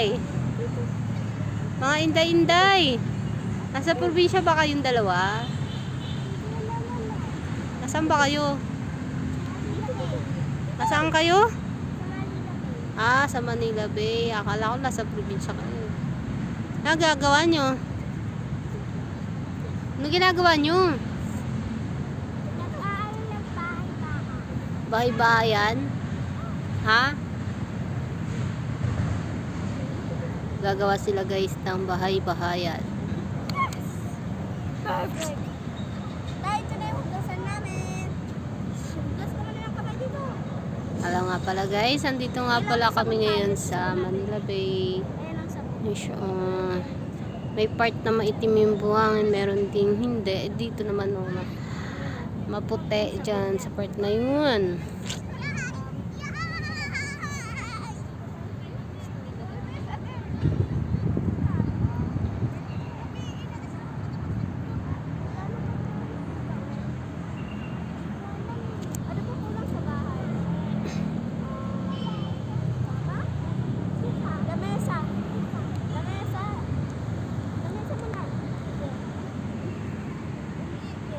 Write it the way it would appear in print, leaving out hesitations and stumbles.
inday. Mga inday-inday. Nasa probinsya ba kayong dalawa? Nasaan ba kayo? Nasaan kayo? Ah, sa Manila Bay. Akala ko nasa probinsya kayo. Ano gagawa nyo? Ano ginagawa nyo? Bahay-bahayan? Ha? Gagawa sila guys ng bahay-bahayan. Perfect. Tayo, ito na yung hugasan namin. Hugas ka muna ng kamay dito. Alam nga pala guys, andito nga pala kami ngayon sa Manila Bay. Ayan ang sabon. May part na maitim yung buhangin, meron ding hindi. Dito naman maputi dyan sa part na yun.